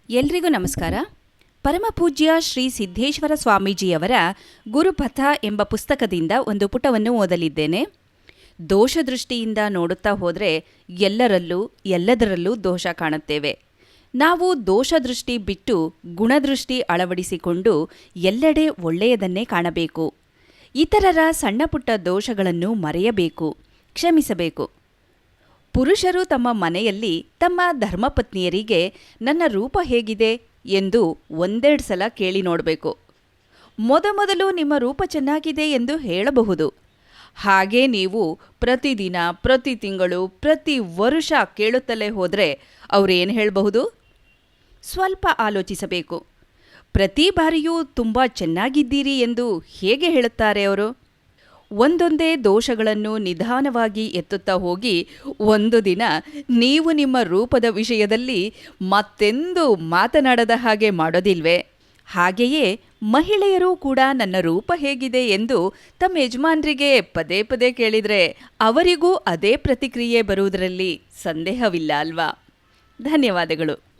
ಎಲ್ರಿಗೂ ನಮಸ್ಕಾರ. ಪರಮಪೂಜ್ಯ ಶ್ರೀ ಸಿದ್ದೇಶ್ವರ ಸ್ವಾಮೀಜಿಯವರ ಗುರುಪಥ ಎಂಬ ಪುಸ್ತಕದಿಂದ ಒಂದು ಪುಟವನ್ನು ಓದಲಿದ್ದೇನೆ. ದೋಷದೃಷ್ಟಿಯಿಂದ ನೋಡುತ್ತಾ ಹೋದರೆ ಎಲ್ಲರಲ್ಲೂ ಎಲ್ಲದರಲ್ಲೂ ದೋಷ ಕಾಣುತ್ತೇವೆ. ನಾವು ದೋಷದೃಷ್ಟಿ ಬಿಟ್ಟು ಗುಣದೃಷ್ಟಿ ಅಳವಡಿಸಿಕೊಂಡು ಎಲ್ಲೆಡೆ ಒಳ್ಳೆಯದನ್ನೇ ಕಾಣಬೇಕು. ಇತರರ ಸಣ್ಣಪುಟ್ಟ ದೋಷಗಳನ್ನು ಮರೆಯಬೇಕು, ಕ್ಷಮಿಸಬೇಕು. ಪುರುಷರು ತಮ್ಮ ಮನೆಯಲ್ಲಿ ತಮ್ಮ ಧರ್ಮಪತ್ನಿಯರಿಗೆ ನನ್ನ ರೂಪ ಹೇಗಿದೆ ಎಂದು ಒಂದೆರಡು ಸಲ ಕೇಳಿ ನೋಡಬೇಕು. ಮೊದಮೊದಲು ನಿಮ್ಮ ರೂಪ ಚೆನ್ನಾಗಿದೆ ಎಂದು ಹೇಳಬಹುದು. ಹಾಗೇ ನೀವು ಪ್ರತಿದಿನ, ಪ್ರತಿ ತಿಂಗಳು, ಪ್ರತಿ ವರುಷ ಕೇಳುತ್ತಲೇ ಹೋದರೆ ಅವರೇನು ಹೇಳಬಹುದು? ಸ್ವಲ್ಪ ಆಲೋಚಿಸಬೇಕು. ಪ್ರತಿ ಬಾರಿಯೂ ತುಂಬ ಚೆನ್ನಾಗಿದ್ದೀರಿ ಎಂದು ಹೇಗೆ ಹೇಳುತ್ತಾರೆ ಅವರು? ಒಂದೊಂದೇ ದೋಷಗಳನ್ನು ನಿಧಾನವಾಗಿ ಎತ್ತುತ್ತಾ ಹೋಗಿ ಒಂದು ದಿನ ನೀವು ನಿಮ್ಮ ರೂಪದ ವಿಷಯದಲ್ಲಿ ಮತ್ತೆಂದು ಮಾತನಾಡದ ಹಾಗೆ ಮಾಡೋದಿಲ್ವೇ? ಹಾಗೆಯೇ ಮಹಿಳೆಯರೂ ಕೂಡ ನನ್ನ ರೂಪ ಹೇಗಿದೆ ಎಂದು ತಮ್ಮ ಯಜಮಾನರಿಗೆ ಪದೇ ಪದೇ ಕೇಳಿದರೆ ಅವರಿಗೂ ಅದೇ ಪ್ರತಿಕ್ರಿಯೆ ಬರುವುದರಲ್ಲಿ ಸಂದೇಹವಿಲ್ಲ ಅಲ್ವಾ? ಧನ್ಯವಾದಗಳು.